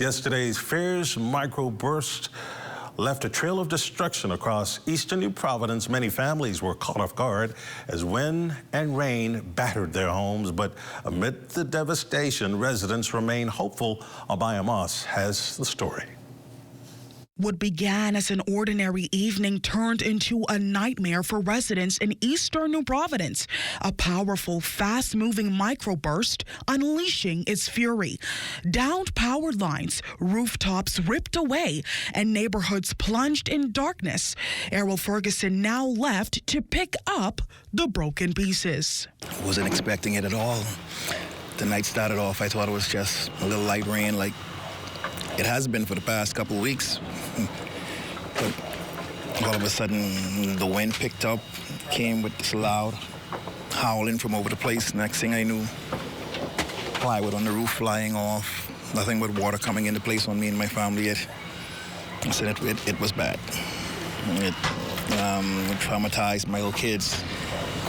Yesterday's fierce microburst left a trail of destruction across eastern New Providence. Many families were caught off guard as wind and rain battered their homes. But amid the devastation, residents remain hopeful. Abaya Moss has the story. What began as an ordinary evening turned into a nightmare for residents in eastern New Providence. A powerful, fast-moving microburst unleashing its fury. Downed power lines, rooftops ripped away, and neighborhoods plunged in darkness. Errol Ferguson now left to pick up the broken pieces. I wasn't expecting it at all. The night started off, I thought it was just a little light rain like it has been for the past couple of weeks. But all of a sudden, the wind picked up, came with this loud howling from over the place. Next thing I knew, plywood on the roof flying off, nothing but water coming into place on me and my family. It was bad. It traumatized my little kids.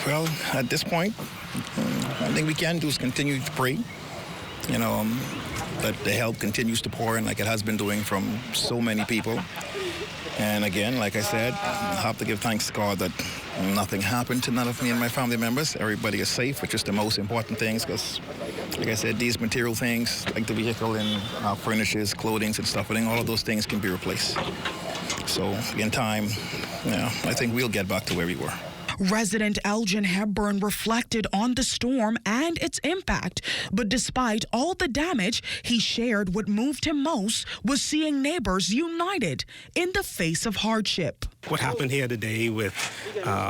Well, at this point, I think we can do is continue to pray. That the help continues to pour in like it has been doing from so many people. And again, like I said, I have to give thanks to God that nothing happened to none of me and my family members. Everybody is safe, which is the most important things, because, like I said, these material things, like the vehicle and furnitures, clothing and stuff, I think all of those things can be replaced. So in time, I think we'll get back to where we were. Resident Elgin Hepburn reflected on the storm and its impact, but despite all the damage, he shared what moved him most was seeing neighbors united in the face of hardship. What happened here today with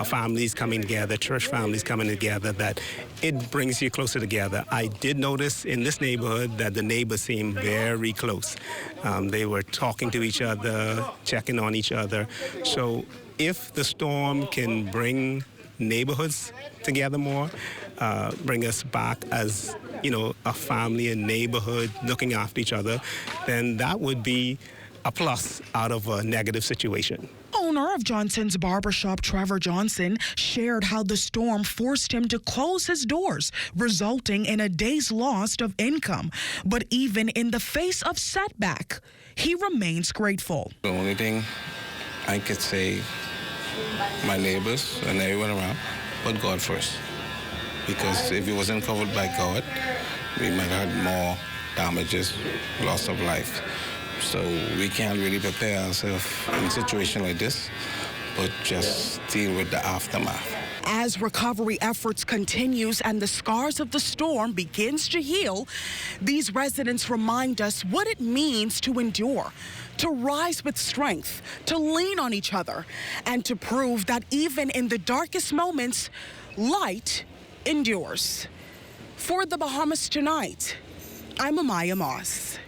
families coming together, church families coming together, that it brings you closer together. I did notice in this neighborhood that the neighbors seemed very close. They were talking to each other, checking on each other. So if the storm can bring neighborhoods together more, bring us back as, a family and neighborhood looking after each other, then that would be a plus out of a negative situation. Owner of Johnson's Barbershop, Trevor Johnson, shared how the storm forced him to close his doors, resulting in a day's loss of income. But even in the face of setback, he remains grateful. The only thing I could say, my neighbors and everyone around, but God first. Because if it wasn't covered by God, we might have had more damages, loss of life. So we can't really prepare ourselves in a situation like this, but just deal with the aftermath. As recovery efforts continues and the scars of the storm begins to heal, these residents remind us what it means to endure, to rise with strength, to lean on each other, and to prove that even in the darkest moments, light endures. For the Bahamas Tonight, I'm Amaya Moss.